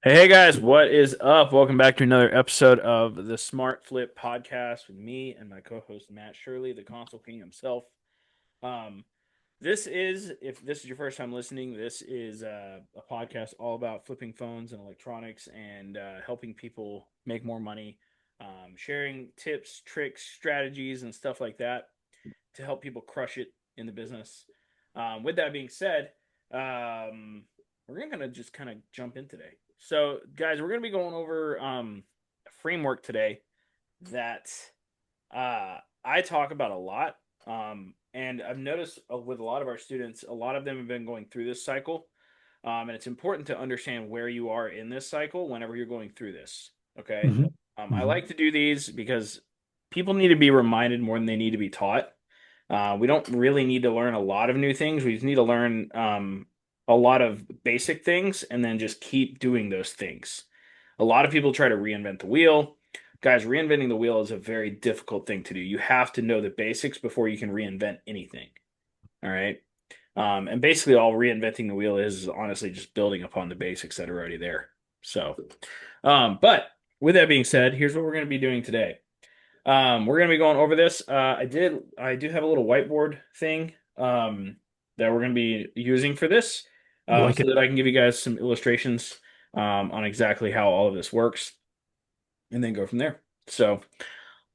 Hey guys, what is up? Welcome back to another episode of the Smart Flip podcast with me and my co-host Matt Shirley, the console king himself. Um, if this is your first time listening, this is a podcast all about flipping phones and electronics and helping people make more money, sharing tips, tricks, strategies, and stuff like that to help people crush it in the business. With that being said, we're gonna just kind of jump in today. So, guys, we're gonna be going over a framework today that I talk about a lot. And I've noticed with a lot of our students, a lot of them have been going through this cycle. And it's important to understand where you are in this cycle whenever you're going through this. Okay. hmm I hmm like to do these because people need to be reminded more than they need to be taught. We don't really need to learn a lot of new things. We just need to learn a lot of basic things and then just keep doing those things. A lot of people try to reinvent the wheel. Guys, reinventing the wheel is a very difficult thing to do. You have to know the basics before you can reinvent anything. All right. And basically, all reinventing the wheel is honestly just building upon the basics that are already there. So, but with that being said, here's what we're going to be doing today. We're going to be going over this. I do have a little whiteboard thing that we're going to be using for this, I like so it. that I can give you guys some illustrations on exactly how all of this works, and then go from there. So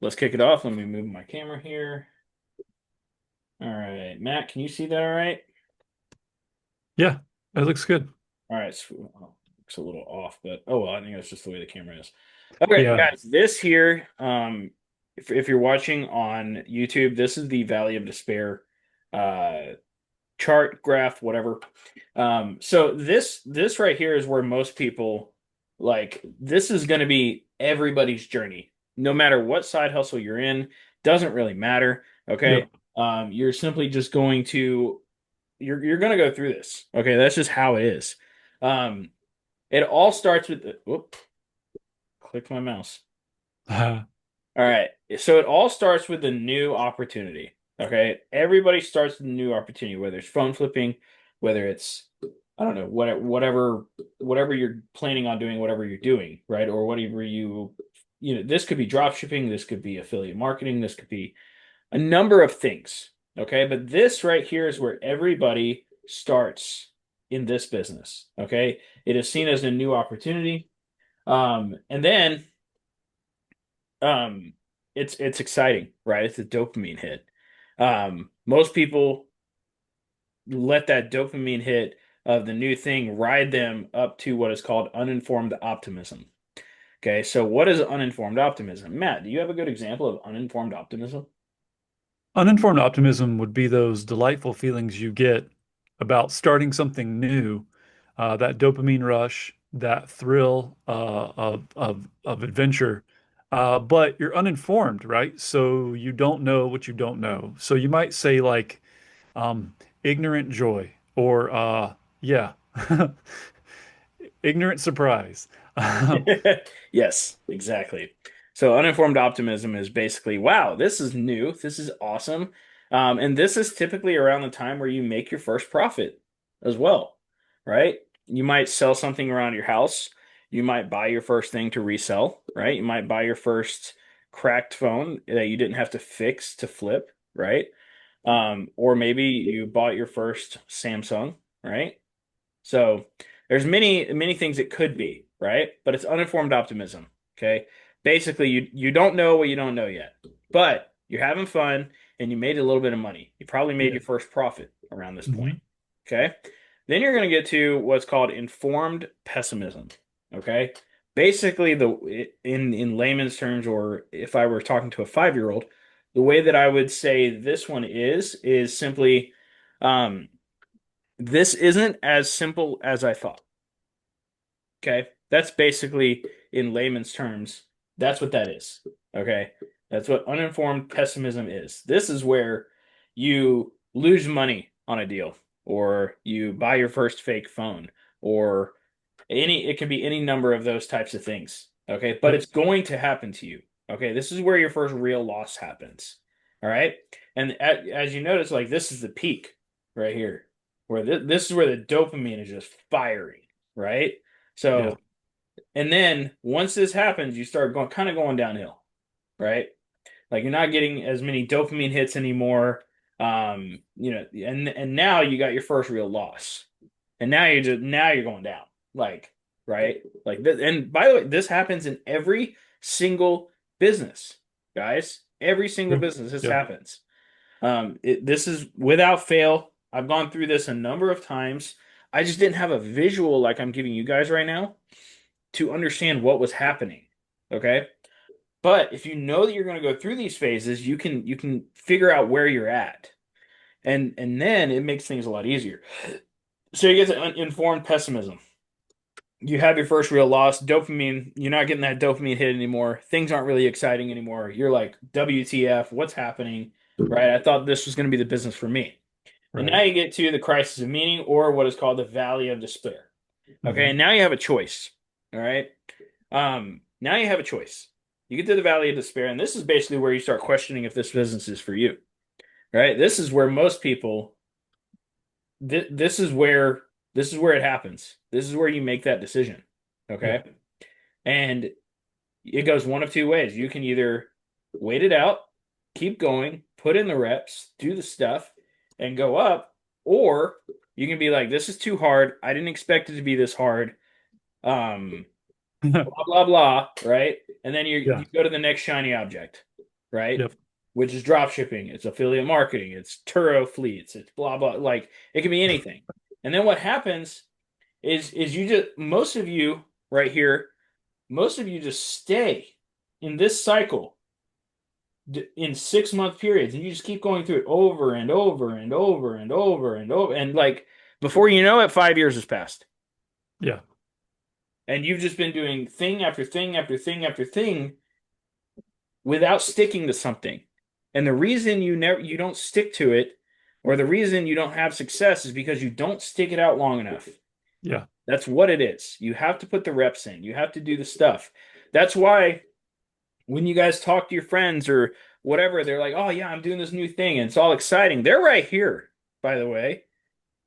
let's kick it off. Let me move my camera here. All right, Matt, can you see that all right? Yeah, it looks good. All right, so, oh, looks a little off, but oh well, I think that's just the way the camera is. Okay, Yeah. guys, this here, if you're watching on YouTube, this is the Valley of Despair uh chart, graph, whatever. So this right here is where most people like this is going to be everybody's journey, no matter what side hustle you're in, doesn't really matter. Okay, Yep. you're simply just going to you're going to go through this. Okay, that's just how it is. Um, it all starts with the whoop, click my mouse. All right, so it all starts with the new opportunity. Okay, everybody starts with a new opportunity, whether it's phone flipping, whether it's I don't know, whatever you're planning on doing, whatever you're doing, right? Or whatever this could be drop shipping, this could be affiliate marketing, this could be a number of things. Okay, but this right here is where everybody starts in this business. Okay, it is seen as a new opportunity. And then um, it's exciting, right? It's a dopamine hit. Most people let that dopamine hit of the new thing ride them up to what is called uninformed optimism. Okay, so what is uninformed optimism? Matt, do you have a good example of uninformed optimism? Uninformed optimism would be those delightful feelings you get about starting something new, that dopamine rush, that thrill of adventure. But you're uninformed, right? So you don't know what you don't know. So you might say like ignorant joy or yeah, ignorant surprise. Yes, exactly. So uninformed optimism is basically, wow, this is new, this is awesome. And this is typically around the time where you make your first profit as well, right? You might sell something around your house. You might buy your first thing to resell, right? You might buy your first cracked phone that you didn't have to fix to flip, right? Or maybe you bought your first Samsung, right? So there's many things it could be, right? But it's uninformed optimism. Okay. Basically, you don't know what you don't know yet, but you're having fun and you made a little bit of money. You probably made Yeah. your first profit around this point. hmm Okay. Then you're going to get to what's called informed pessimism. Okay. Basically, the in layman's terms, or if I were talking to a 5-year-old, the way that I would say this one is simply, um, this isn't as simple as I thought. Okay. That's basically, in layman's terms, that's what that is. Okay. That's what uninformed pessimism is. This is where you lose money on a deal, or you buy your first fake phone, or it can be any number of those types of things. Okay. But Yep. it's going to happen to you. Okay. This is where your first real loss happens. All right. And as you notice, like this is the peak right here, where this is where the dopamine is just firing, right? Yeah. So And then once this happens, you start going kind of going downhill, right? Like you're not getting as many dopamine hits anymore. And now you got your first real loss. And now you're going down. Like, right? Like this, and by the way, this happens in every single business, guys. Every single True. business this Yeah. happens. This is without fail. I've gone through this a number of times. I just didn't have a visual like I'm giving you guys right now to understand what was happening. Okay? But if you know that you're going to go through these phases, you can figure out where you're at. And then it makes things a lot easier. So you get to informed pessimism. You have your first real loss, dopamine, you're not getting that dopamine hit anymore. Things aren't really exciting anymore. You're like, WTF, what's happening? Right? I thought this was going to be the business for me. And Right. now you get to the crisis of meaning or what is called the valley of despair. Okay, Hmm. and now you have a choice. All right. Now you have a choice. You get to the valley of despair, and this is basically where you start questioning if this business is for you. Right? This is where most people this is where it happens. This is where you make that decision. Yeah. Okay? And it goes one of two ways. You can either wait it out, keep going, put in the reps, do the stuff, and go up, or you can be like, this is too hard. I didn't expect it to be this hard. Um, blah blah blah, right? And then you Yeah. go to the next shiny object, right? Yep. Which is drop shipping, it's affiliate marketing, it's Turo fleets, it's blah blah. Like it can be anything. And then what happens is you just most of you right here, most of you just stay in this cycle in 6 month periods, and you just keep going through it over and over and over and over and over, and like before you know it, 5 years has passed, Yeah. and you've just been doing thing after thing after thing after thing without sticking to something. And the reason you don't stick to it or the reason you don't have success is because you don't stick it out long enough. Yeah. That's what it is. You have to put the reps in. You have to do the stuff. That's why when you guys talk to your friends or whatever, they're like, "Oh yeah, I'm doing this new thing and it's all exciting." They're right here, by the way.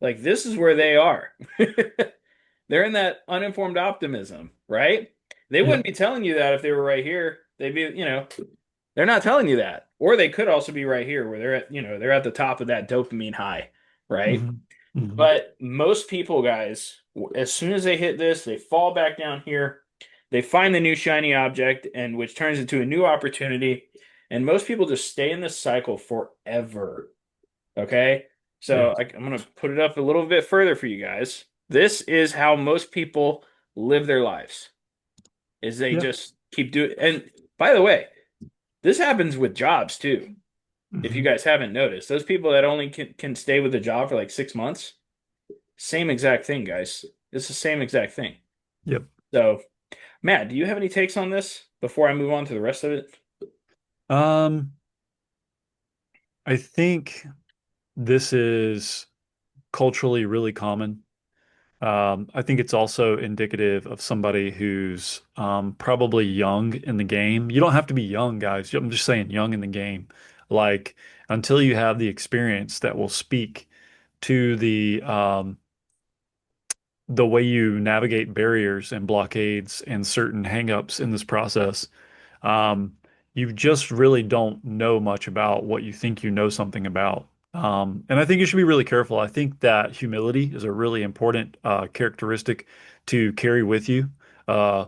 Like this is where they are. They're in that uninformed optimism, right? They Yeah. wouldn't be telling you that if they were right here. They'd be, they're not telling you that. Or they could also be right here where they're at the top of that dopamine high, right? Hmm. Hmm. But most people, guys, as soon as they hit this, they fall back down here. They find the new shiny object and which turns into a new opportunity. And most people just stay in this cycle forever. Okay? Yeah. So I'm going to put it up a little bit further for you guys. This is how most people live their lives. Is they Yeah. just keep doing. And by the way, this happens with jobs too. If you Hmm. guys haven't noticed, those people that only can stay with a job for like 6 months, same exact thing, guys. It's the same exact thing. Yep. So, Matt, do you have any takes on this before I move on to the rest of it? Um, I think this is culturally really common. I think it's also indicative of somebody who's probably young in the game. You don't have to be young, guys. I'm just saying young in the game. Like until you have the experience that will speak to the way you navigate barriers and blockades and certain hangups in this process, um, you just really don't know much about what you think you know something about. And I think you should be really careful. I think that humility is a really important characteristic to carry with you uh,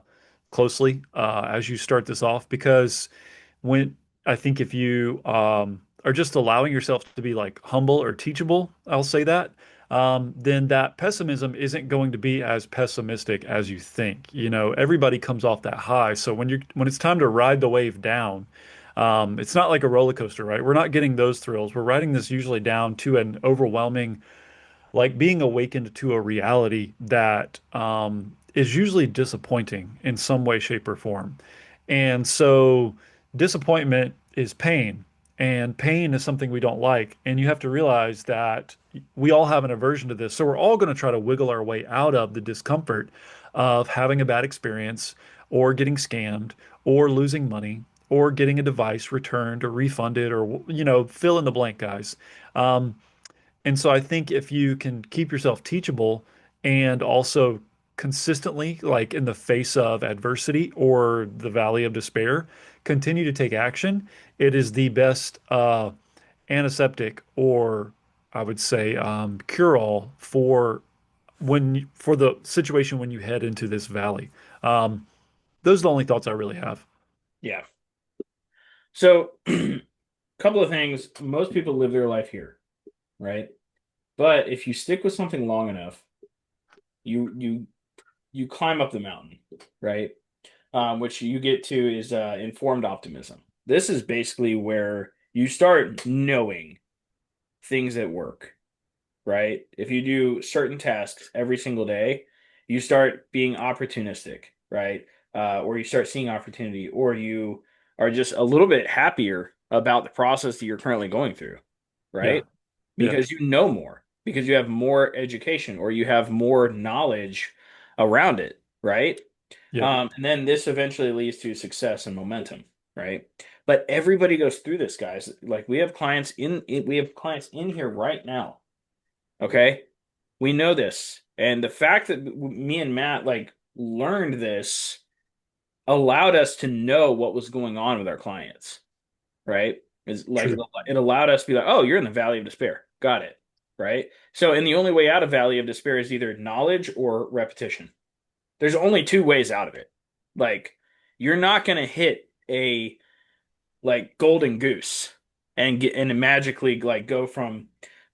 closely as you start this off, because when I think if you are just allowing yourself to be like humble or teachable, I'll say that, then that pessimism isn't going to be as pessimistic as you think. You know, everybody comes off that high. So when it's time to ride the wave down, it's not like a roller coaster, right? We're not getting those thrills. We're riding this usually down to an overwhelming like being awakened to a reality that is usually disappointing in some way, shape, or form. And so disappointment is pain, and pain is something we don't like. And you have to realize that we all have an aversion to this. So we're all going to try to wiggle our way out of the discomfort of having a bad experience or getting scammed or losing money or getting a device returned or refunded or, fill in the blank, guys. And so I think if you can keep yourself teachable and also consistently, like in the face of adversity or the valley of despair, continue to take action, it is the best antiseptic, or I would say cure-all for for the situation when you head into this valley. Um, those are the only thoughts I really have. Yeah. So, couple of things. Most people live their life here, right? But if you stick with something long enough, you you climb up the mountain, right? Which you get to is informed optimism. This is basically where you start knowing things that work, right? If you do certain tasks every single day, you start being opportunistic, right? Or you start seeing opportunity, or you are just a little bit happier about the process that you're currently going through, Yeah, right? yeah, Because you know more, because you have more education or you have more knowledge around it, right? yeah, And then this eventually leads to success and momentum, right? But everybody goes through this, guys. Like we have clients in here right now. Okay, we know this, and the fact that me and Matt like learned this allowed us to know what was going on with our clients, right? Is like true. it allowed us to be like, oh, you're in the valley of despair. Got it. Right. So, and the only way out of valley of despair is either knowledge or repetition. There's only two ways out of it. Like, you're not going to hit a like golden goose and get and magically like go from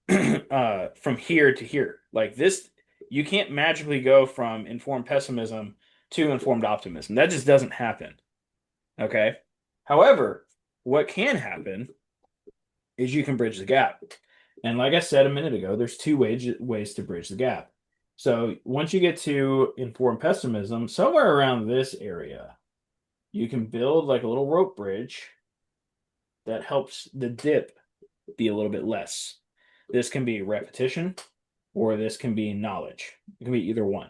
here to here. Like this, you can't magically go from informed pessimism to informed optimism. That just doesn't happen. Okay. However, what can happen is you can bridge the gap. And like I said a minute ago, there's ways to bridge the gap. So once you get to informed pessimism, somewhere around this area, you can build like a little rope bridge that helps the dip be a little bit less. This can be repetition or this can be knowledge. It can be either one.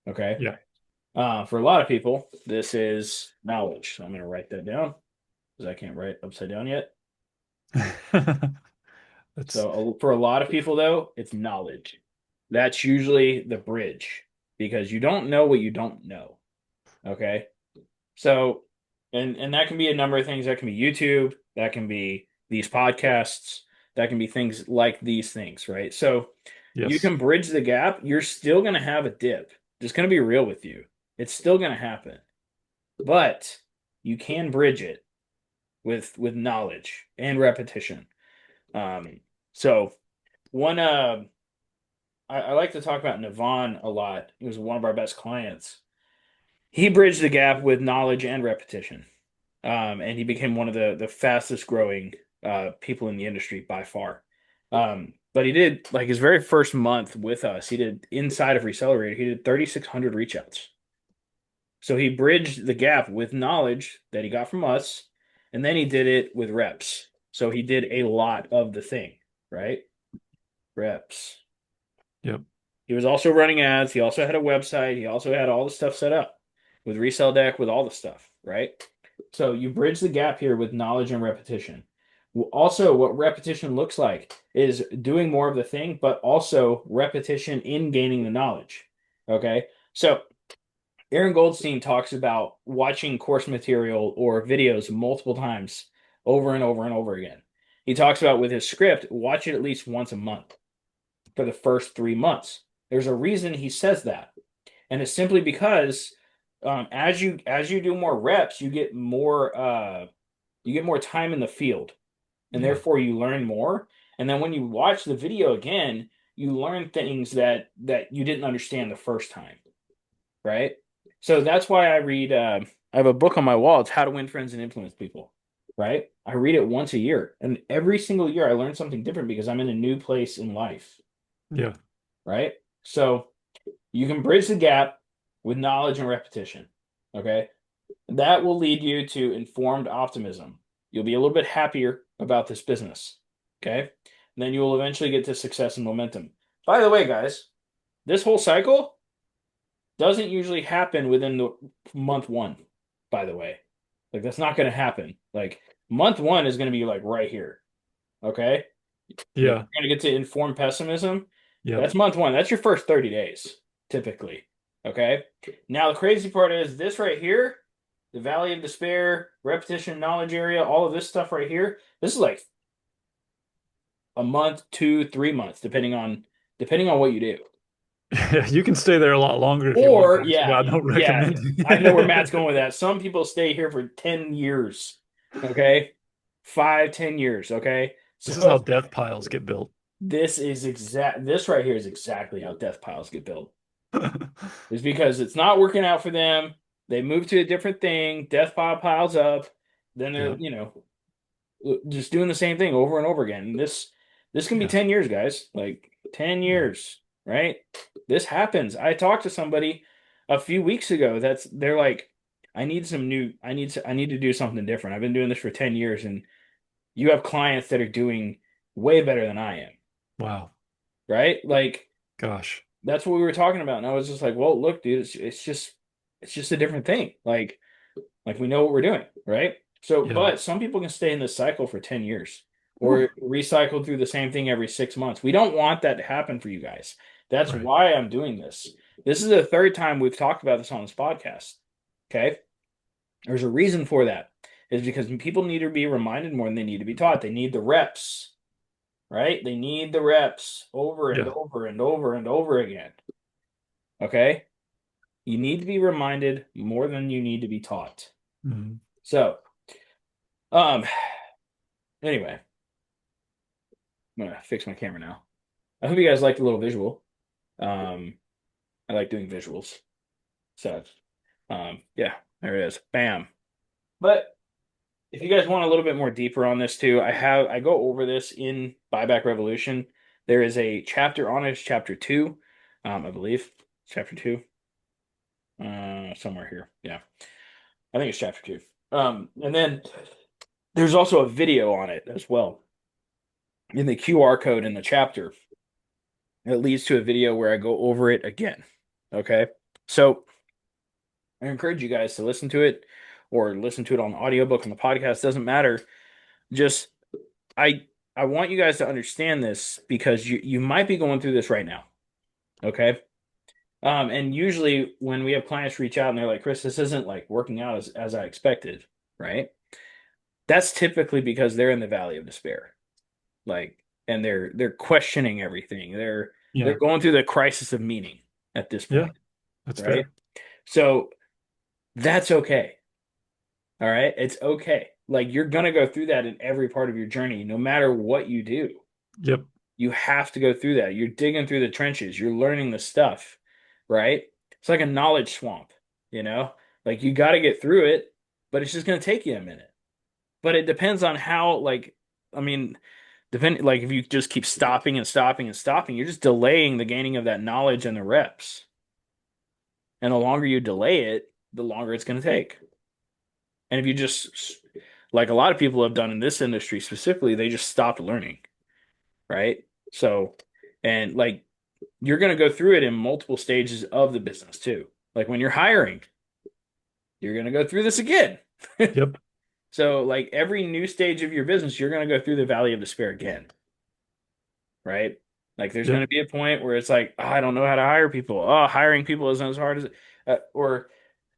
Okay. Yeah. For a lot of people, this is knowledge. So I'm going to write that down because I can't write upside down yet. That's So for a lot of people, though, it's knowledge. That's usually the bridge because you don't know what you don't know. Okay. So, and that can be a number of things. That can be YouTube. That can be these podcasts. That can be things like these things, right? So you yes. can bridge the gap. You're still going to have a dip. Just going to be real with you. It's still going to happen, but you can bridge it with knowledge and repetition. Um, so one I like to talk about Navan a lot. He was one of our best clients. He bridged the gap with knowledge and repetition. And he became one of the fastest growing people in the industry by far. But he did like his very first month with us, he did inside of Recelerator, he did 3,600 reach outs. So he bridged the gap with knowledge that he got from us, and then he did it with reps. So he did a lot of the thing, right? Reps. Yep. He was also running ads. He also had a website. He also had all the stuff set up with Resell Deck, with all the stuff, right? So you bridge the gap here with knowledge and repetition. Also, what repetition looks like is doing more of the thing, but also repetition in gaining the knowledge. Okay. So Aaron Goldstein talks about watching course material or videos multiple times over and over and over again. He talks about with his script, watch it at least once a month for the first 3 months. There's a reason he says that, and it's simply because as you do more reps, you get more time in the field, and Yeah. therefore you learn more. And then when you watch the video again, you learn things that you didn't understand the first time, right? So that's why I read. I have a book on my wall. It's How to Win Friends and Influence People, right? I read it once a year, and every single year I learn something different because I'm in a new place in life, Yeah. right? So you can bridge the gap with knowledge and repetition. Okay. That will lead you to informed optimism. You'll be a little bit happier about this business. Okay. And then you will eventually get to success and momentum. By the way, guys, this whole cycle doesn't usually happen within the month one, by the way. Like, that's not going to happen. Like, month one is going to be like right here. Okay. Like, you're Yeah. going to get to informed pessimism. Yep. That's month one. That's your first 30 days, typically. Okay. Now the crazy part is this right here, the Valley of Despair, repetition, knowledge area, all of this stuff right here. This is like a month, 2, 3 months, depending on what you do. You can stay there a lot longer if you want to, Or so yeah, I don't yeah, recommend I know where Matt's it. going with that. Some people stay here for 10 years. Okay. 5, 10 years. Okay. This is how So death piles get built. this right here is exactly how death piles get built. Is because it's not working out for them. They move to a different thing. Death pile piles up. Then they're, Yeah, just doing the same thing over and over again. And this can be yeah, 10 years, guys. Like 10 yeah. years, right? This happens. I talked to somebody a few weeks ago they're like, I need to do something different. I've been doing this for 10 years and you have clients that are doing way better than I am, Wow. right? Like Gosh. that's what we were talking about. And I was just like, well, look, dude, it's just a different thing. Like we know what we're doing, right? So, Yeah. but some people can stay in this cycle for 10 years or recycle through the same thing every 6 months. We don't want that to happen for you guys. That's Right. why I'm doing this. This is the third time we've talked about this on this podcast. Okay. There's a reason for that. Is because people need to be reminded more than they need to be taught. They need the reps, right? They need the reps over and Yeah. over and over and over again. Okay. You need to be reminded more than you need to be taught. Mhm. So, um, anyway, I'm gonna fix my camera now. I hope you guys liked the little visual. Um, I like doing visuals. So, yeah, there it is. Bam. But if you guys want a little bit more deeper on this too, I go over this in Buyback Revolution. There is a chapter on it, it's chapter two, I believe. Chapter two. Somewhere here. Yeah. I think it's chapter two. And then there's also a video on it as well in the QR code in the chapter. It leads to a video where I go over it again. Okay. So I encourage you guys to listen to it or listen to it on the audiobook on the podcast. Doesn't matter. Just I I want you guys to understand this because you might be going through this right now. Okay. And usually when we have clients reach out and they're like, Chris, this isn't like working out as I expected, right? That's typically because they're in the valley of despair. Like, and they're questioning everything. They're Yeah. going through the crisis of meaning at this Yeah. point, That's right? fair. So that's okay. All right. It's okay. Like you're gonna go through that in every part of your journey, no matter what you do. Yep. You have to go through that. You're digging through the trenches. You're learning the stuff, right? It's like a knowledge swamp, you know? Like you got to get through it, but it's just gonna take you a minute. But it depends on how, like, I mean, like if you just keep stopping and stopping and stopping, you're just delaying the gaining of that knowledge and the reps. And the longer you delay it, the longer it's going to take. And if you just, like a lot of people have done in this industry specifically, they just stopped learning, right? So, and like you're going to go through it in multiple stages of the business too. Like when you're hiring, you're going to go through this again. Yep. So, like every new stage of your business, you're going to go through the valley of despair again, right? Like there's going Yep. to be a point where it's like, oh, I don't know how to hire people. Oh, hiring people isn't as hard as, or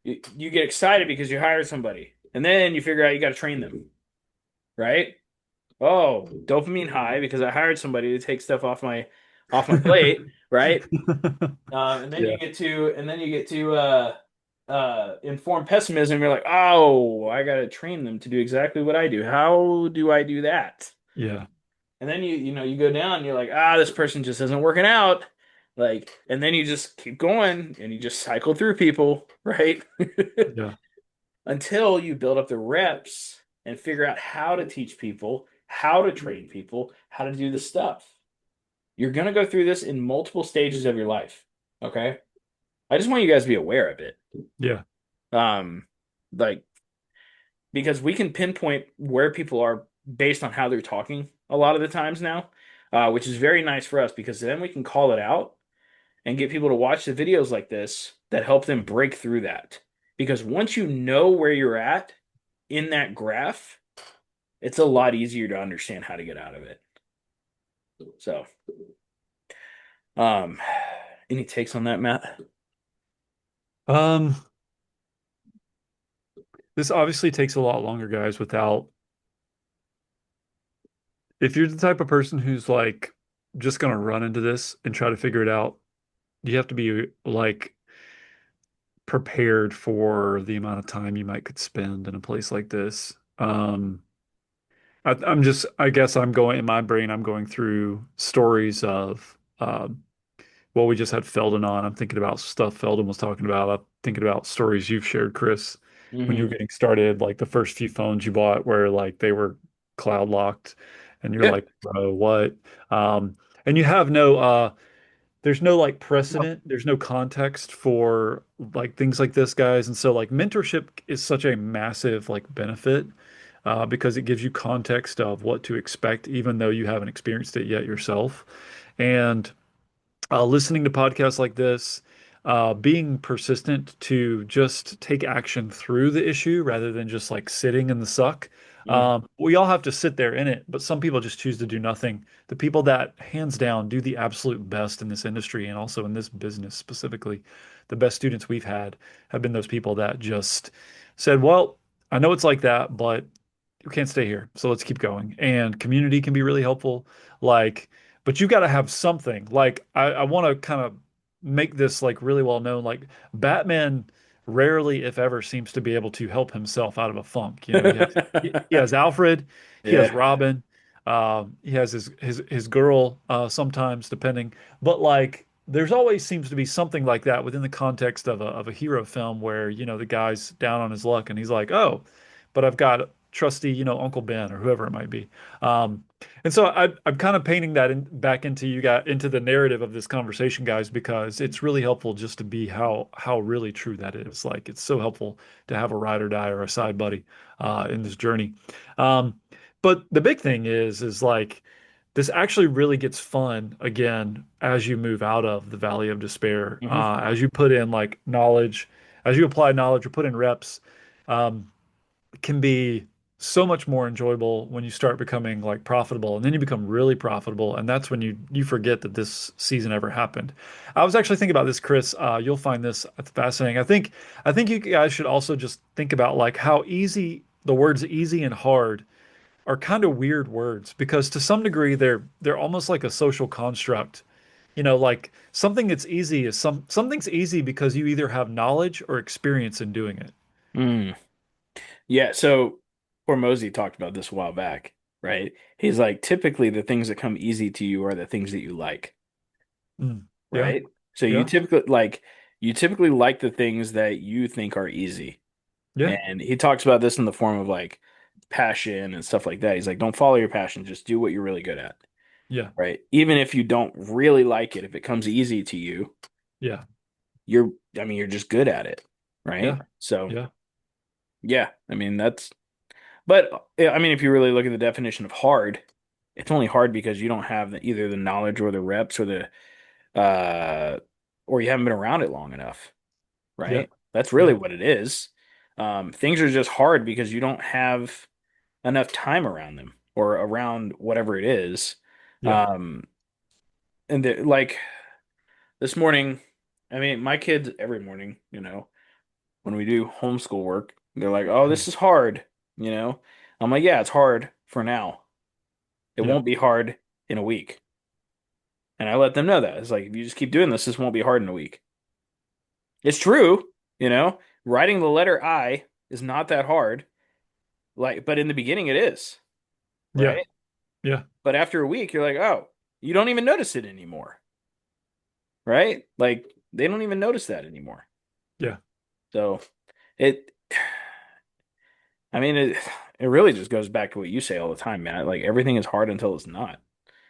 you get excited because you hire somebody, and then you figure out you got to train them, right? Oh, dopamine high because I hired somebody to take stuff off my plate, right? And then Yeah. you get to informed pessimism. You're like, oh, I got to train them to do exactly what I do. How do I do that? Yeah. And then you go down and you're like, this person just isn't working out. Like, and then you just keep going and you just cycle through people, right? Yeah. Until you build up the reps and figure out how to teach people, how to train people, how to do the stuff. You're going to go through this in multiple stages of your life. Okay. I just want you guys to be aware of it. Yeah. Um, like, because we can pinpoint where people are based on how they're talking a lot of the times now, which is very nice for us because then we can call it out and get people to watch the videos like this that help them break through that. Because once you know where you're at in that graph, it's a lot easier to understand how to get out of it. So, um, any takes on that, Matt? Um, this obviously takes a lot longer, guys, without if you're the type of person who's like just gonna run into this and try to figure it out, you have to be like prepared for the amount of time you might could spend in a place like this. I guess I'm going in my brain, I'm going through stories of, well, we just had Feldon on. I'm thinking about stuff Feldon was talking about. I'm thinking about stories you've shared, Chris, when you were Hmm. getting started, like the first few phones you bought where like they were cloud locked and you're Yeah. like, bro, what? Um, and you have there's no like precedent, there's no context for like things like this, guys. And so like mentorship is such a massive like benefit because it gives you context of what to expect, even though you haven't experienced it yet yourself. And listening to podcasts like this, being persistent to just take action through the issue rather than just like sitting in the suck. Hmm. We all have to sit there in it, but some people just choose to do nothing. The people that hands down do the absolute best in this industry and also in this business specifically, the best students we've had have been those people that just said, well, I know it's like that, but you can't stay here. So let's keep going. And community can be really helpful. Like, but you got to have something. Like, I want to kind of make this like really well known. Like, Batman rarely, if ever, seems to be able to help himself out of a funk. You know, he has Alfred, he has Yeah. Robin, he has his girl sometimes, depending. But like, there's always seems to be something like that within the context of a hero film where, you know, the guy's down on his luck and he's like, oh, but I've got trusty, you know, Uncle Ben or whoever it might be. And so I'm kind of painting that back into you guys into the narrative of this conversation, guys, because it's really helpful just to be how really true that is. Like it's so helpful to have a ride or die or a side buddy in this journey. Um, but the big thing is like this actually really gets fun again as you move out of the valley of despair, Hmm. as you put in like knowledge, as you apply knowledge or put in reps. Um, can be so much more enjoyable when you start becoming like profitable and then you become really profitable and that's when you forget that this season ever happened. I was actually thinking about this, Chris. You'll find this fascinating. I think you guys should also just think about like how easy the words easy and hard are kind of weird words because to some degree they're almost like a social construct. You know, like something that's easy is something's easy because you either have knowledge or experience in doing it. Mm. Yeah. So Hormozy talked about this a while back, right? He's like, typically the things that come easy to you are the things that you like, Mm. Yeah. right? So Yeah. you typically like the things that you think are easy. Yeah. And he talks about this in the form of like passion and stuff like that. He's like, don't follow your passion, just do what you're really good at, Yeah. right? Even if you don't really like it, if it comes easy to you, Yeah. you're, I mean, you're just good at it, right? Yeah. So, Yeah. yeah, I mean, but yeah, I mean, if you really look at the definition of hard, it's only hard because you don't have either the knowledge or the reps uh, or you haven't been around it long enough, Yeah. right? That's really Yeah. what it is. Things are just hard because you don't have enough time around them or around whatever it is. Yeah. Um, and like this morning, I mean, my kids every morning, when we do homeschool work, they're like, "Oh, Mm. this is hard," you know. I'm like, "Yeah, it's hard for now. It Yeah. won't be hard in a week." And I let them know that. It's like, if you just keep doing this, this won't be hard in a week. It's true, you know. Writing the letter I is not that hard. Like, but in the beginning it is, Yeah. right? Yeah. But after a week, you're like, "Oh, you don't even notice it anymore." Right? Like they don't even notice that anymore. Yeah. So it, I mean, it really just goes back to what you say all the time, man. Like everything is hard until it's not.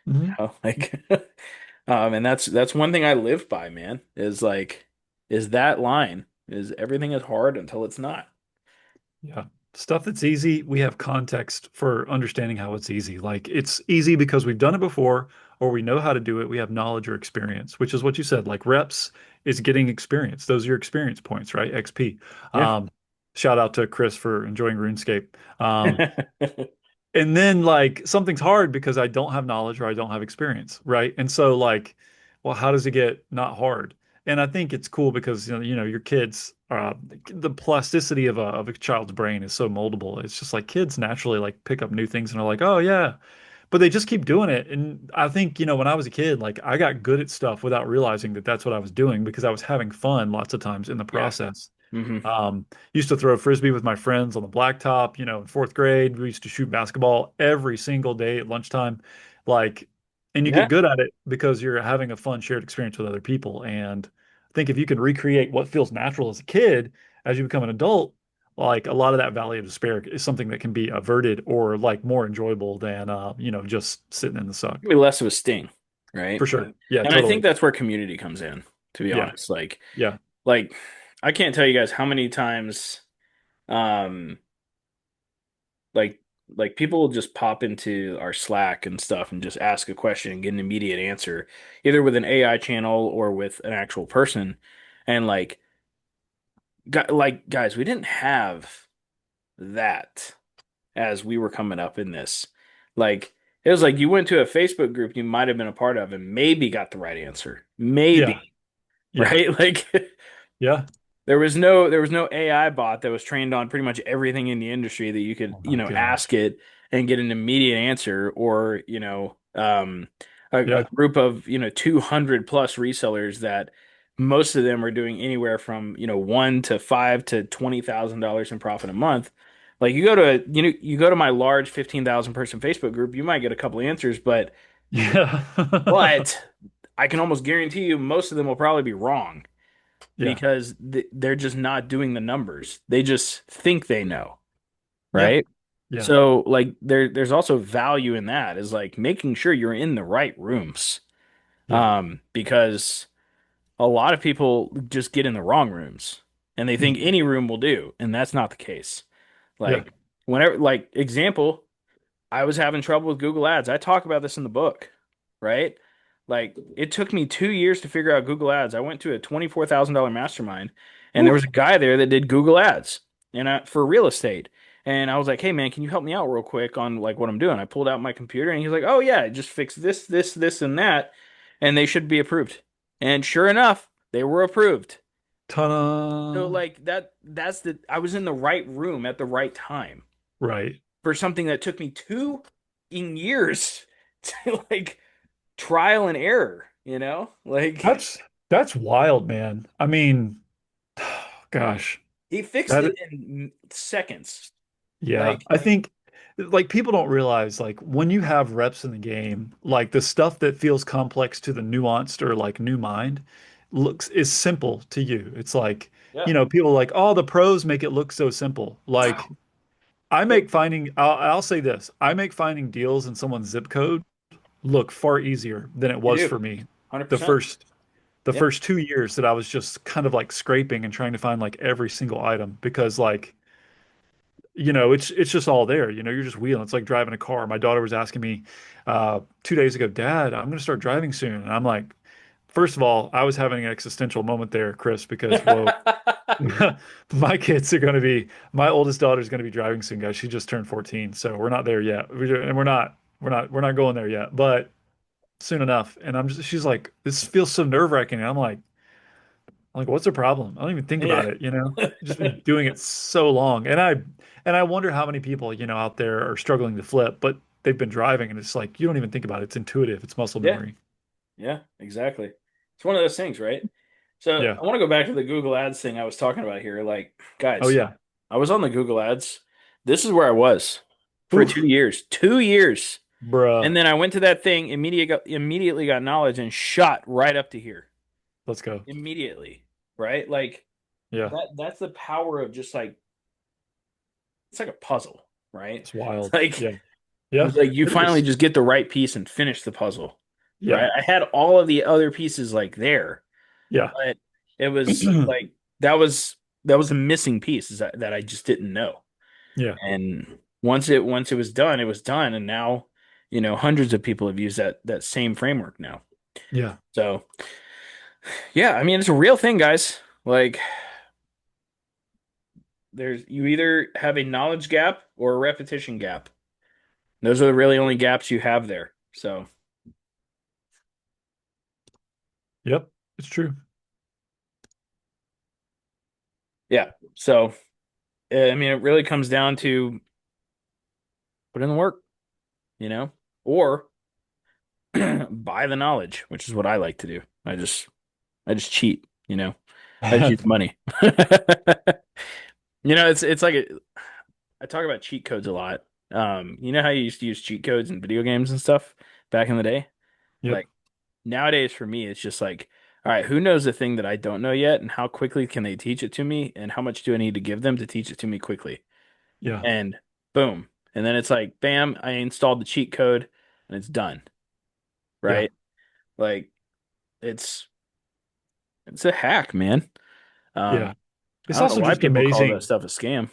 Hmm. Like, and that's one thing I live by, man. Is like, is that line is everything is hard until it's not. Yeah. Stuff that's easy, we have context for understanding how it's easy. Like it's easy because we've done it before or we know how to do it. We have knowledge or experience, which is what you said. Like reps is getting experience. Those are your experience points, right? XP. Yeah. Um, Shout out to Chris for enjoying RuneScape. And then like something's hard because I don't have knowledge or I don't have experience, right? And so like, well, how does it get not hard? and I think it's cool because your kids the plasticity of a child's brain is so moldable. It's just like kids naturally like pick up new things and are like, oh yeah, but they just keep doing it. And I think, when I was a kid, like I got good at stuff without realizing that that's what I was doing because I was having fun lots of times in the Yeah. process. Hmm. Used to throw frisbee with my friends on the blacktop, in fourth grade. We used to shoot basketball every single day at lunchtime. Like, and you get Yeah. good at it because you're having a fun shared experience with other people. And I think if you can recreate what feels natural as a kid as you become an adult, like a lot of that valley of despair is something that can be averted or like more enjoyable than just sitting in the suck. Maybe less of a sting, right? For sure. Yeah, And I think totally. that's where community comes in, to be Yeah. honest. Like, Yeah. like I can't tell you guys how many times, um, like like people will just pop into our Slack and stuff and just ask a question and get an immediate answer, either with an AI channel or with an actual person. And guys, we didn't have that as we were coming up in this. Like it was like you went to a Facebook group you might have been a part of and maybe got the right answer. Yeah. Maybe, Yeah. right? Like Yeah. there was no AI bot that was trained on pretty much everything in the industry that you could, Oh my ask gosh. it and get an immediate answer, or, a Yeah. group of, 200 plus resellers that most of them are doing anywhere from, one to five to $20,000 in profit a month. Like you go to my large 15,000 person Facebook group, you might get a couple answers, Yeah. but I can almost guarantee you most of them will probably be wrong Yeah. because they're just not doing the numbers. They just think they know, Yeah. right? Yeah. So like there's also value in that is like making sure you're in the right rooms. Yeah. Because a lot of people just get in the wrong rooms and they think Mhm. any room will do, and that's not the case. Yeah. Like whenever like example, I was having trouble with Google Ads. I talk about this in the book, right? Like it took me 2 years to figure out Google Ads. I went to a $24,000 mastermind, and there Whew. was a guy there that did Google Ads for real estate. And I was like, "Hey man, can you help me out real quick on like what I'm doing?" I pulled out my computer, and he's like, "Oh yeah, just fix this, this, this, and that, and they should be approved." And sure enough, they were approved. So Ta-da. like that's the I was in the right room at the right time Right. for something that took me two in years to like trial and error, Like That's wild, man. I mean, gosh. he fixed That it in seconds. Yeah, Like, I think like people don't realize like when you have reps in the game, like the stuff that feels complex to the nuanced or like new mind looks is simple to you. It's like, yeah. people are like, oh, the pros make it look so simple. Like I'll say this, I make finding deals in someone's zip code look far easier than it You was do. for me the 100%. first the Yeah. first 2 years that I was just kind of like scraping and trying to find like every single item because like it's just all there. You're just wheeling. It's like driving a car. My daughter was asking me 2 days ago, Dad, I'm going to start driving soon. And I'm like, first of all, I was having an existential moment there, Chris, because whoa, my kids are going to be, my oldest daughter is going to be driving soon, guys. She just turned 14, so we're not there yet. And we're not going there yet, but soon enough. And she's like, this feels so nerve-wracking. And I'm like, what's the problem? I don't even think Yeah. about it. I've just been doing it so long. And I wonder how many people, out there are struggling to flip, but they've been driving and it's like you don't even think about it. It's intuitive. It's muscle Yeah. memory. Yeah, exactly. It's one of those things, right? So Yeah. I want to go back to the Google Ads thing I was talking about here. Like, Oh guys, yeah. I was on the Google Ads. This is where I was for Oof. 2 years. 2 years. Bruh. And then I went to that thing, immediately got knowledge and shot right up to here. Let's go. Immediately. Right? Like Yeah. that's the power of just like it's like a puzzle, right? It's It's wild. like Yeah. Yeah. it's like you It finally is. just get the right piece and finish the puzzle. Yeah. Right? I had all of the other pieces like there, Yeah. but it was like that was a missing piece is that I just didn't know. Yeah. And once it was done, it was done. And now, hundreds of people have used that same framework now. Yeah. So yeah, I mean it's a real thing, guys. Like you either have a knowledge gap or a repetition gap. Those are the really only gaps you have there. So Yep. It's true. Yeah. So, I mean, it really comes down to put in the work, you know, or buy the knowledge, which is what I like to do. I just cheat, you know. I just use money. It's like I talk about cheat codes a lot. You know how you used to use cheat codes in video games and stuff back in the day? Yep. Like nowadays for me, it's just like, all right, who knows the thing that I don't know yet, and how quickly can they teach it to me, and how much do I need to give them to teach it to me quickly? Yeah. And boom. And then it's like, bam, I installed the cheat code and it's done, Yeah. right? Like it's it's a hack, man. Yeah. I It's don't know also why just people call that amazing. stuff a scam.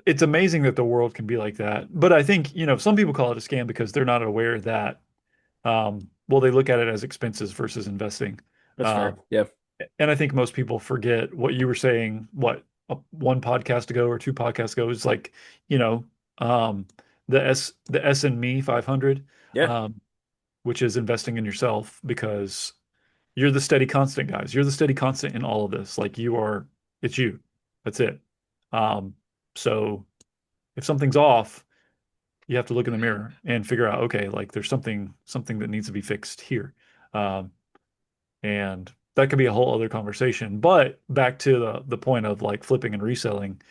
It's amazing that the world can be like that. But I think, some people call it a scam because they're not aware that, well, they look at it as expenses versus investing. That's fair. Um, Yeah. and I think most people forget what you were saying, one podcast ago or two podcasts ago, is like, you know, um, the S and Me 500, Yeah. um, which is investing in yourself because you're the steady constant, guys. You're the steady constant in all of this. Like it's you. That's it. Um, so if something's off, you have to look in the mirror and figure out, okay, like there's something that needs to be fixed here. Um, and that could be a whole other conversation. But back to the point of like flipping and reselling,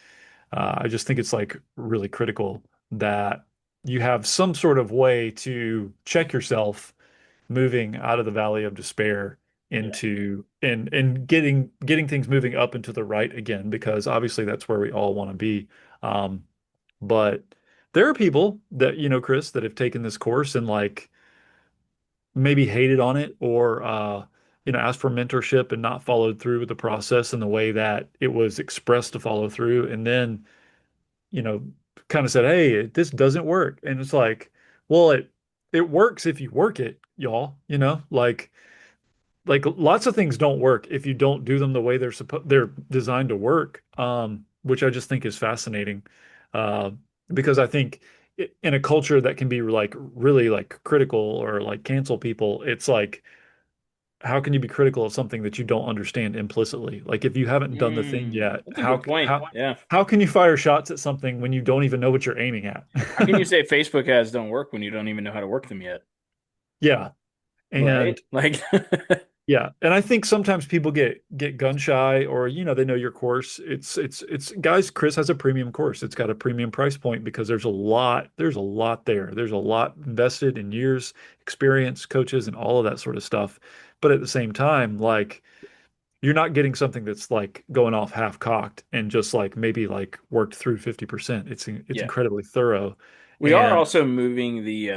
I just think it's like really critical that you have some sort of way to check yourself moving out of the valley of despair Yeah. into and getting things moving up into the right again, because obviously that's where we all want to be. Um, but there are people that, Chris, that have taken this course and like maybe hated on it or asked for mentorship and not followed through with the process in the way that it was expressed to follow through, and then, you know, kind of said, "Hey, this doesn't work." And it's like, well, it works if you work it, y'all, like lots of things don't work if you don't do them the way they're designed to work, which I just think is fascinating, uh, because I think in a culture that can be like really like critical or like cancel people, it's like how can you be critical of something that you don't understand implicitly? Like if you haven't done the thing yet, That's a how good point. how Yeah. how can you fire shots at something when you don't even know what you're aiming at? How can you say Facebook ads don't work when you don't even know how to work them yet? Yeah, Right? and Like, yeah, and I think sometimes people get gun shy, or they know your course. It's guys, Chris has a premium course. It's got a premium price point because there's a lot there. There's a lot invested in years, experience, coaches, and all of that sort of stuff. But at the same time, like you're not getting something that's like going off half cocked and just like maybe like worked through 50%. It's yeah. incredibly thorough. We are And also moving the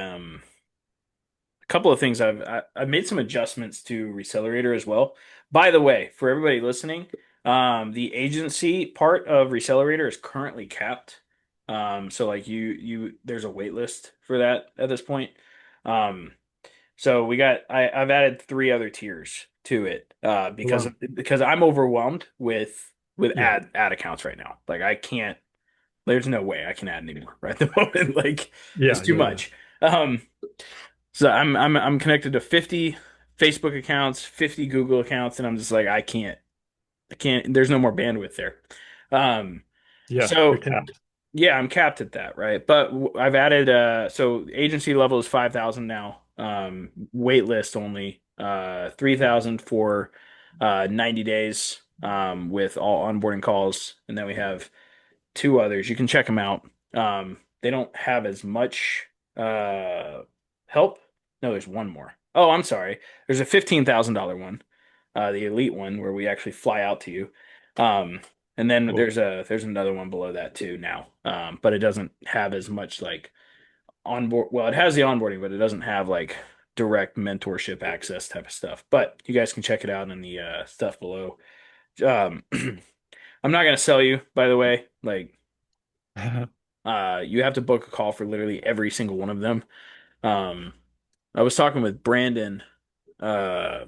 a couple of things I've made some adjustments to Recelerator as well. By the way, for everybody listening, the agency part of Recelerator is currently capped. So like there's a wait list for that at this point. Um, so I've added three other tiers to it because wow, I'm overwhelmed with yeah, ad accounts right now. Like I can't. There's no way I can add anymore right at the moment. Like it's yeah, too yeah, yeah, much. Um, so I'm connected to 50 Facebook accounts, 50 Google accounts, and I'm just like I can't. There's no more bandwidth there. Um, yeah. You're so tapped. yeah, I'm capped at that, right? But I've added so agency level is 5,000 now. Wait list only 3,000 for 90 days with all onboarding calls, and then we have two others. You can check them out. They don't have as much help. No, there's one more. Oh, I'm sorry. There's a $15,000 one, the elite one, where we actually fly out to you. Um, and then Cool. there's another one below that too now. But it doesn't have as much like onboard. Well, it has the onboarding, but it doesn't have like direct mentorship access type of stuff. But you guys can check it out in the stuff below. Um, I'm not gonna sell you, by the way. Like you have to book a call for literally every single one of them. Um, I was talking with uh,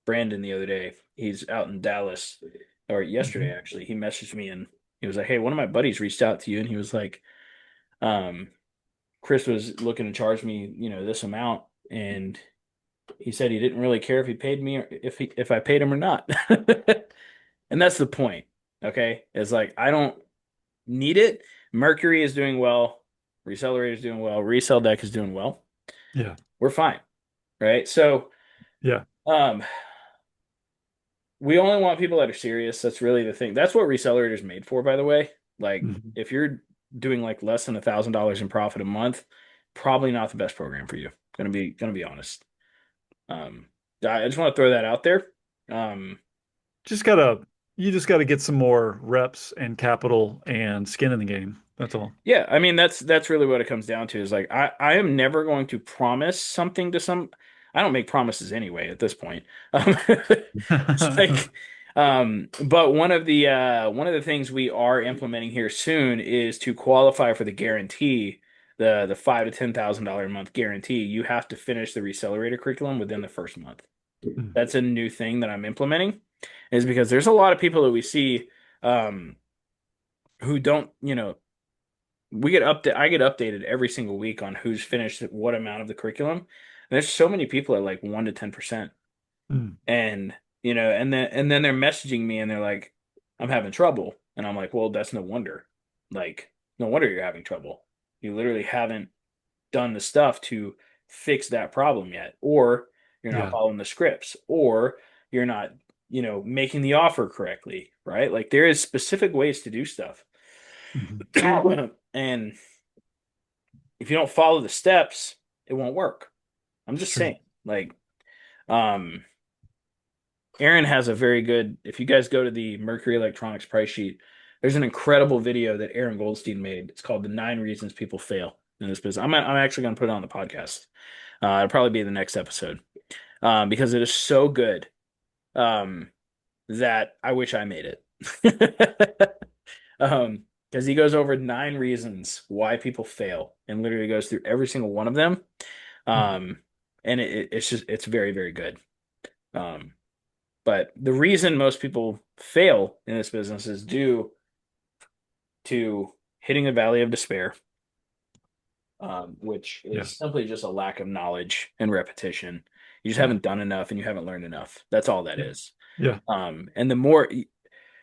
Brandon the other day. He's out in Dallas, or yesterday Mhm. actually. He messaged me and he was like, "Hey, one of my buddies reached out to you," and he was like, um, "Chris was looking to charge me, this amount, and he said he didn't really care if he paid me or if I paid him or not." And that's the point. Okay. It's like I don't need it. Mercury is doing well. Recelerator is doing well. Resell deck is doing well. Yeah. We're fine. Right. So Yeah. um we only want people that are serious. That's really the thing. That's what Recelerator is made for, by the way. Like Mhm. if you're doing like less than $1,000 in profit a month, probably not the best program for you. Gonna be honest. Um I just want to throw that out there. Um Just gotta you just gotta get some more reps and capital and skin in the game. That's all. Yeah, I mean that's really what it comes down to is like I am never going to promise something to some I don't make promises anyway at this point. It's like but one of the things we are implementing here soon is to qualify for the guarantee, the $5,000 to $10,000 a month guarantee, you have to finish the Recelerator curriculum within the first month. Mm. That's a new thing that I'm implementing, is because there's a lot of people that we see um who don't, I get updated every single week on who's finished what amount of the curriculum. And there's so many people at like 1 to 10%. Mm. And and then they're messaging me and they're like, I'm having trouble. And I'm like, well, that's no wonder. Like, no wonder you're having trouble. You literally haven't done the stuff to fix that problem yet. Or you're not Yeah. following the scripts, or you're not, making the offer correctly, right? Like there is specific ways to do stuff. Mhm. And if you don't follow the steps, it won't work. I'm It's just true. saying. Like, um, Aaron has a very good. If you guys go to the Mercury Electronics price sheet, there's an incredible video that Aaron Goldstein made. It's called "The 9 Reasons People Fail in This Business." I'm actually going to put it on the podcast. It'll probably be the next episode, because it is so good, um, that I wish I made it. Because he goes over 9 reasons why people fail and literally goes through every single one of them. Mm. Um, and it's very, very good. Um, but the reason most people fail in this business is due to hitting a valley of despair, which Yeah. is simply just a lack of knowledge and repetition. You just Yeah. haven't done enough and you haven't learned enough. That's all that Yeah. is. Yeah. And the more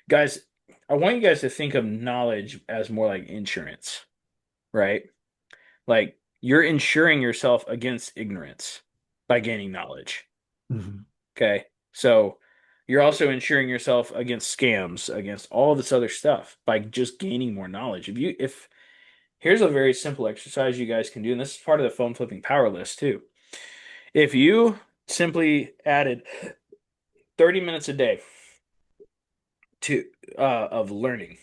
guys, I want you guys to think of knowledge as more like insurance, right? Like you're insuring yourself against ignorance by gaining knowledge. Mhm. Okay. So you're also insuring yourself against scams, against all this other stuff by just gaining more knowledge. If here's a very simple exercise you guys can do, and this is part of the phone flipping power list too. If you simply added 30 minutes a day to of learning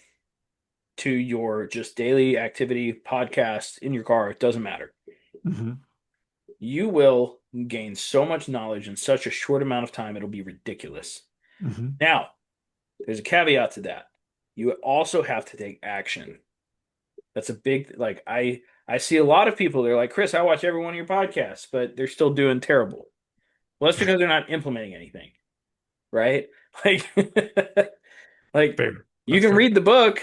to your just daily activity, podcast in your car, it doesn't matter. Mhm. You will gain so much knowledge in such a short amount of time, it'll be ridiculous. Mhm. Now, there's a caveat to that. You also have to take action. That's a big, like, I see a lot of people, they're like, Chris, I watch every one of your podcasts, but they're still doing terrible. Well, that's because they're not implementing anything, right? Like, like Fair. you That's can fair. read the book,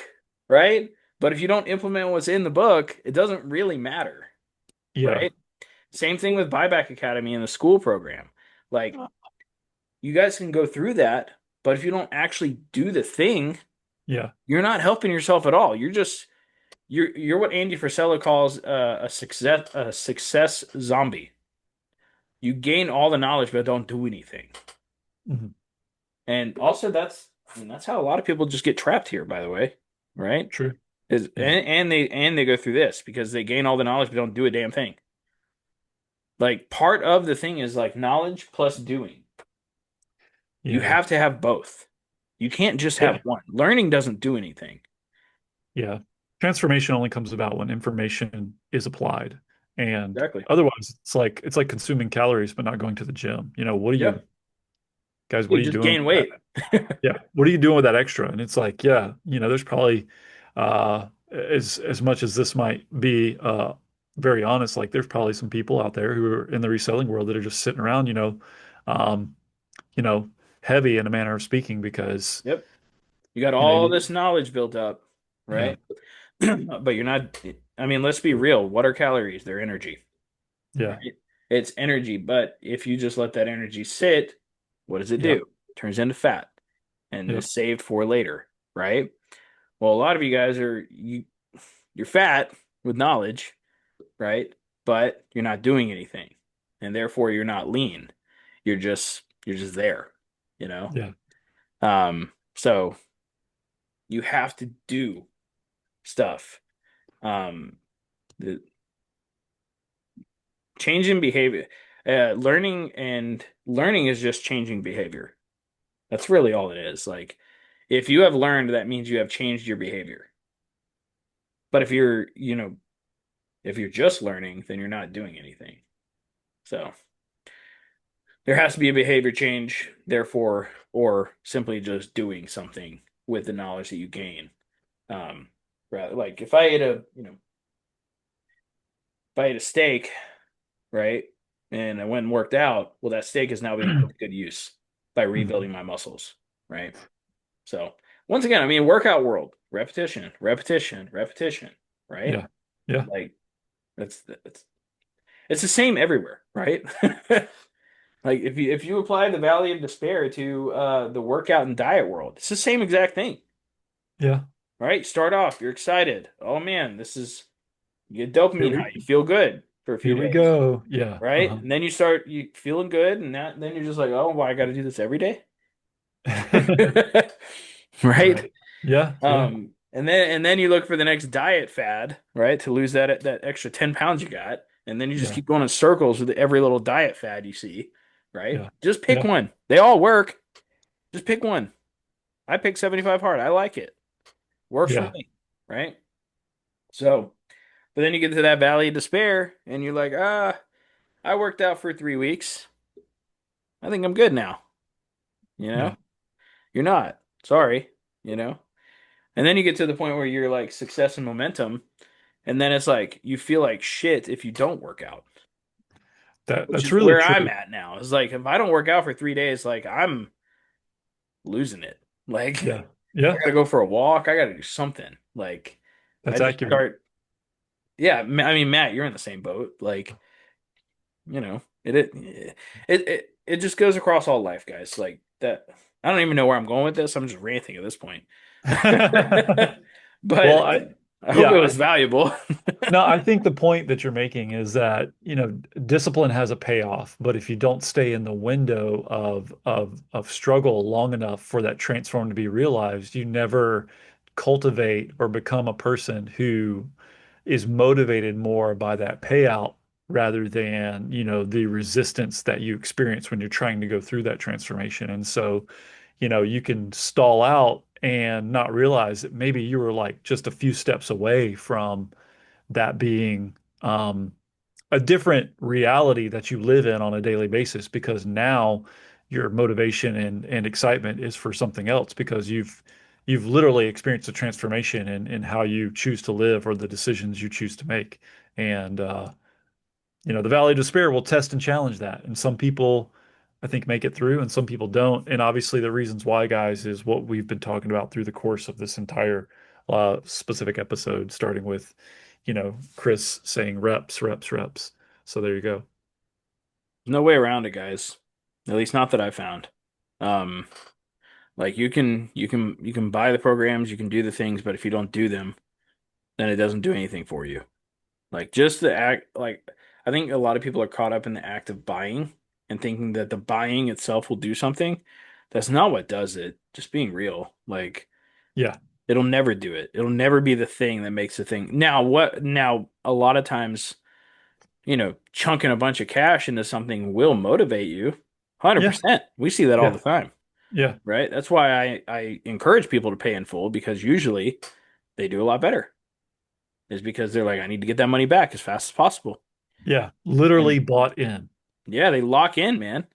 right? But if you don't implement what's in the book, it doesn't really matter, Yeah. right? Same thing with Buyback Academy and the school program. Like, you guys can go through that, but if you don't actually do the thing, Yeah. you're not helping yourself at all. You're what Andy Frisella calls a success zombie. You gain all the knowledge but don't do anything. Mhm. And also that's how a lot of people just get trapped here, by the way, right? True. Is Yeah. and they go through this because they gain all the knowledge but don't do a damn thing. Like part of the thing is like knowledge plus doing. You Yeah. have to have both. You can't just have Yeah. one. Learning doesn't do anything. Yeah. Transformation only comes about when information is applied. And Exactly. otherwise it's like consuming calories but not going to the gym. What are you Yep. guys, what You are you just doing gain with that? weight. Yeah. What are you doing with that extra? And it's like, yeah, there's probably as much as this might be very honest, like there's probably some people out there who are in the reselling world that are just sitting around, um, you know, heavy in a manner of speaking because, Yep. You got you know, all you, this knowledge built up, yeah, right? But you're not, I mean, let's be real. What are calories? They're energy, yeah, right? It's energy, but if you just let that energy sit, what does it yeah, do? Turns into fat. and Yep. is saved for later, right? Well, a lot of you guys you're fat with knowledge, right? But you're not doing anything. And therefore you're not lean. You're just there, you know? Yeah. So you have to do stuff. Um, the changing behavior, learning is just changing behavior. That's really all it is. Like, if you have learned, that means you have changed your behavior. But if you're just learning, then you're not doing anything. So there has to be a behavior change, therefore, or simply just doing something with the knowledge that you gain. Um, rather, like if I ate a steak, right, and I went and worked out, well, that steak is now being put to good use by Mhm. rebuilding my muscles, right? So once again, I mean, workout world, repetition, repetition, repetition, right? Yeah. Yeah. Like that's it's the same everywhere, right? Like if you apply the Valley of Despair to the workout and diet world, it's the same exact thing, Yeah. right? Start off, you're excited. Oh man, this is you get Here dopamine we high. You feel good for a few here we days, go. Yeah. right? And then you start you feeling good, and then you're just like, oh, well, I got to do this every day, right? Right. Yeah. Yeah. And then you look for the next diet fad, right? To lose that extra 10 pounds you got. And then you just Yeah. keep going in circles with every little diet fad you see, right? Yeah. Just pick Yeah. one. They all work. Just pick one. I picked 75 hard. I like it. Works for Yeah. me, right? So, but then you get to that valley of despair and you're like, I worked out for 3 weeks. I think I'm good now. You know, Yeah. you're not. Sorry, you know. And then you get to the point where you're like success and momentum. And then it's like you feel like shit if you don't work out, which That's is really where I'm true. at now. It's like if I don't work out for 3 days, like I'm losing it. Like Yeah. I Yeah. gotta go for a walk. I gotta do something. Like I That's just accurate. start. Yeah, I mean, Matt, you're in the same boat. Like it just goes across all life, guys. Like that. I don't even know where I'm going with this. I'm just ranting at this point. Well, But I I hope yeah, it was valuable. no, I think the point that you're making is that, discipline has a payoff, but if you don't stay in the window of struggle long enough for that transform to be realized, you never cultivate or become a person who is motivated more by that payout rather than, the resistance that you experience when you're trying to go through that transformation. And so, you can stall out and not realize that maybe you were like just a few steps away from that being a different reality that you live in on a daily basis because now your motivation and excitement is for something else because you've literally experienced a transformation in how you choose to live or the decisions you choose to make. And the Valley of Despair will test and challenge that. And some people, I think, make it through, and some people don't. And obviously, the reasons why, guys, is what we've been talking about through the course of this entire specific episode, starting with, Chris saying reps, reps, reps. So there you go. No way around it, guys. At least not that I found. Um, like you can buy the programs, you can do the things, but if you don't do them, then it doesn't do anything for you. Like just the act, like I think a lot of people are caught up in the act of buying and thinking that the buying itself will do something. That's not what does it. Just being real. Like Yeah, it'll never do it. It'll never be the thing that makes the thing. Now a lot of times, chunking a bunch of cash into something will motivate you. yeah, 100%. We see that all yeah, the time, yeah, right? That's why I encourage people to pay in full because usually they do a lot better. Is because they're like, I need to get that money back as fast as possible. yeah. Literally And bought in. yeah, they lock in, man.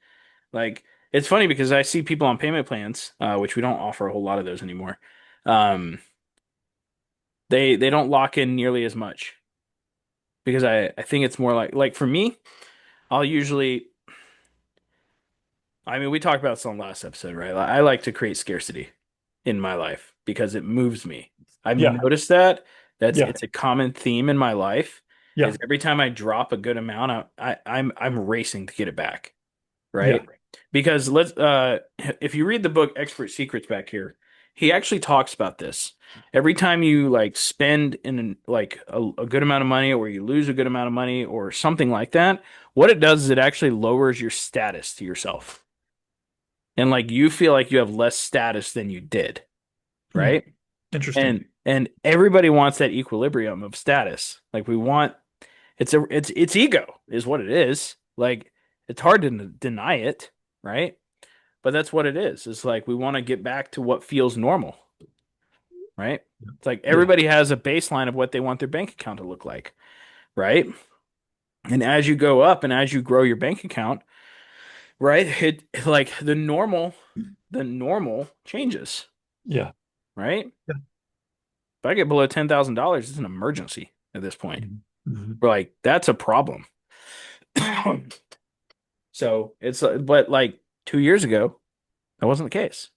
Like it's funny because I see people on payment plans, which we don't offer a whole lot of those anymore. Um, they don't lock in nearly as much because I think it's more like for me, I'll usually I mean we talked about this on last episode, right? I like to create scarcity in my life because it moves me. I've Yeah, noticed that yeah, it's a common theme in my life yeah, is every time I drop a good amount, I'm racing to get it back, yeah, right? Because if you read the book Expert Secrets back here, he actually talks about this. Every time you like spend in like a good amount of money or you lose a good amount of money or something like that, what it does is it actually lowers your status to yourself. And like you feel like you have less status than you did, Hmm. right? Interesting. And everybody wants that equilibrium of status. Like we want it's ego is what it is. Like it's hard to deny it, right? But that's what it is. It's like we want to get back to what feels normal, right? It's like Yeah. everybody has a baseline of what they want their bank account to look like, right? And as you go up and as you grow your bank account, right? It like the normal changes, Yeah. right? Yeah. If I get below $10,000, it's an emergency at this point. Mhm. Mhm. We're like, that's a problem. So but like 2 years ago, that wasn't the case.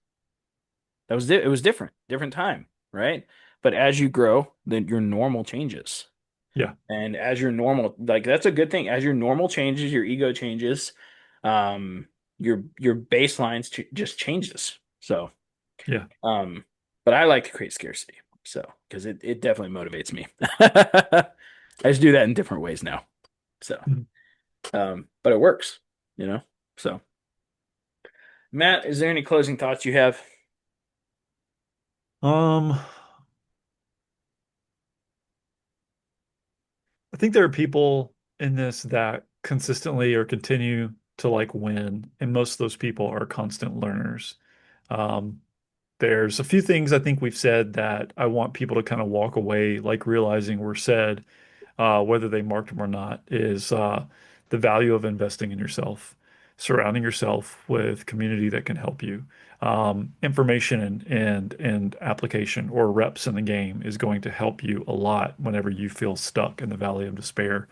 It was different time, right? But as you grow, then your normal changes. Yeah. And as your normal, like that's a good thing. As your normal changes, your ego changes, um, your baselines just changes. So, Yeah. um, but I like to create scarcity. So, because it definitely motivates me. I just do that in different ways now. So, Mhm. but it works, you know? So, Matt, is there any closing thoughts you have? Um, I think there are people in this that consistently or continue to like win, and most of those people are constant learners. Um, there's a few things I think we've said that I want people to kind of walk away like realizing were said, whether they marked them or not, is the value of investing in yourself, surrounding yourself with community that can help you. Information and application or reps in the game is going to help you a lot whenever you feel stuck in the valley of despair.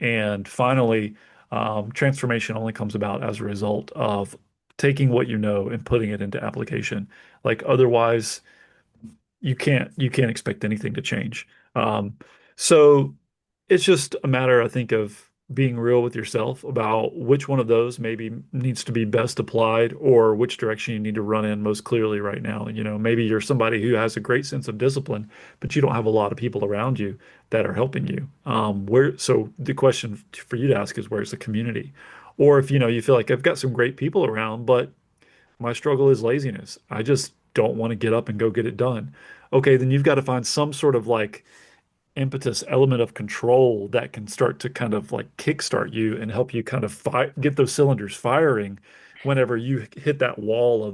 And finally, transformation only comes about as a result of taking what you know and putting it into application. Like otherwise, you can't expect anything to change. So it's just a matter, I think, of being real with yourself about which one of those maybe needs to be best applied or which direction you need to run in most clearly right now. You know, maybe you're somebody who has a great sense of discipline, but you don't have a lot of people around you that are helping you. So the question for you to ask is where's the community? Or if you know you feel like I've got some great people around, but my struggle is laziness. I just don't want to get up and go get it done. Okay, then you've got to find some sort of like impetus element of control that can start to kind of like kickstart you and help you kind of get those cylinders firing whenever you hit that wall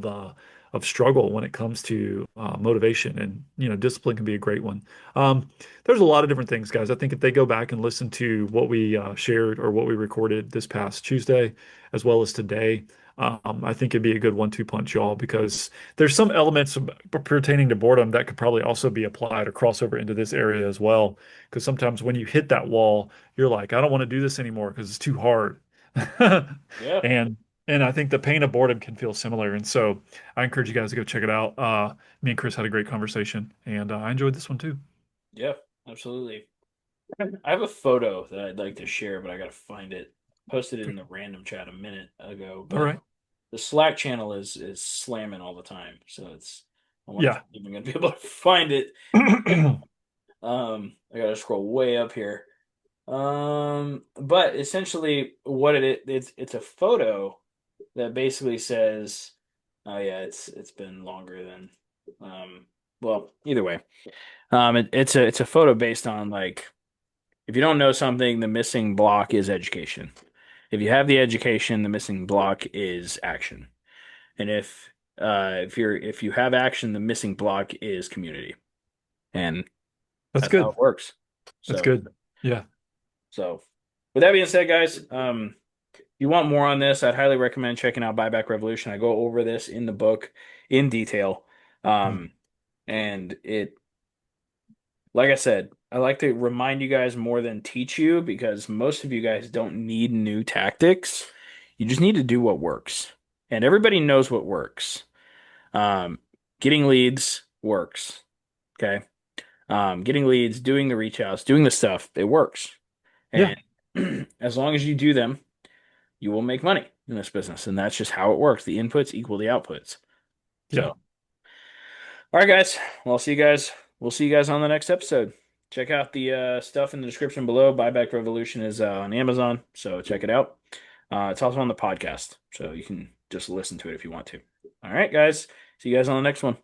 of struggle when it comes to motivation. And you know discipline can be a great one. There's a lot of different things, guys. I think if they go back and listen to what we shared or what we recorded this past Tuesday as well as today, I think it'd be a good one-two punch, y'all, because there's some elements pertaining to boredom that could probably also be applied or cross over into this area as well. Because sometimes when you hit that wall, you're like, I don't want to do this anymore because it's too hard. Yeah. And and I think the pain of boredom can feel similar. And so I encourage you guys to go check it out. Me and Chris had a great conversation, and I enjoyed this one too. Yeah, absolutely. I have a photo that I'd like to share, but I gotta find it. Posted it in the random chat a minute ago, All but right. the Slack channel is slamming all the time, so it's I wonder if Yeah. I'm even gonna be able to find it. I gotta scroll way up here. But essentially, what it's a photo that basically says, oh yeah, it's been longer than, well, either way, it's a photo based on like. If you don't know something, the missing block is education. If you have the education, the missing block is action. And if you have action, the missing block is community. And That's that's how good. it works. That's So good. Yeah. so with that being said, guys, if you want more on this, I'd highly recommend checking out Buyback Revolution. I go over this in the book in detail. Mm. Um, and like I said, I like to remind you guys more than teach you because most of you guys don't need new tactics. You just need to do what works. And everybody knows what works. Um, Getting leads works. Okay. Getting leads, doing the reach outs, doing the stuff, it works. Yeah. And as long as you do them, you will make money. in this business, and that's just how it works. The inputs equal the outputs. Yeah. So, all right, guys. Well, I'll see you guys. We'll see you guys on the next episode. Check out the stuff in the description below. Buyback Revolution is on Amazon, so check it out. It's also on the podcast, so you can just listen to it if you want to. All right, guys. See you guys on the next one.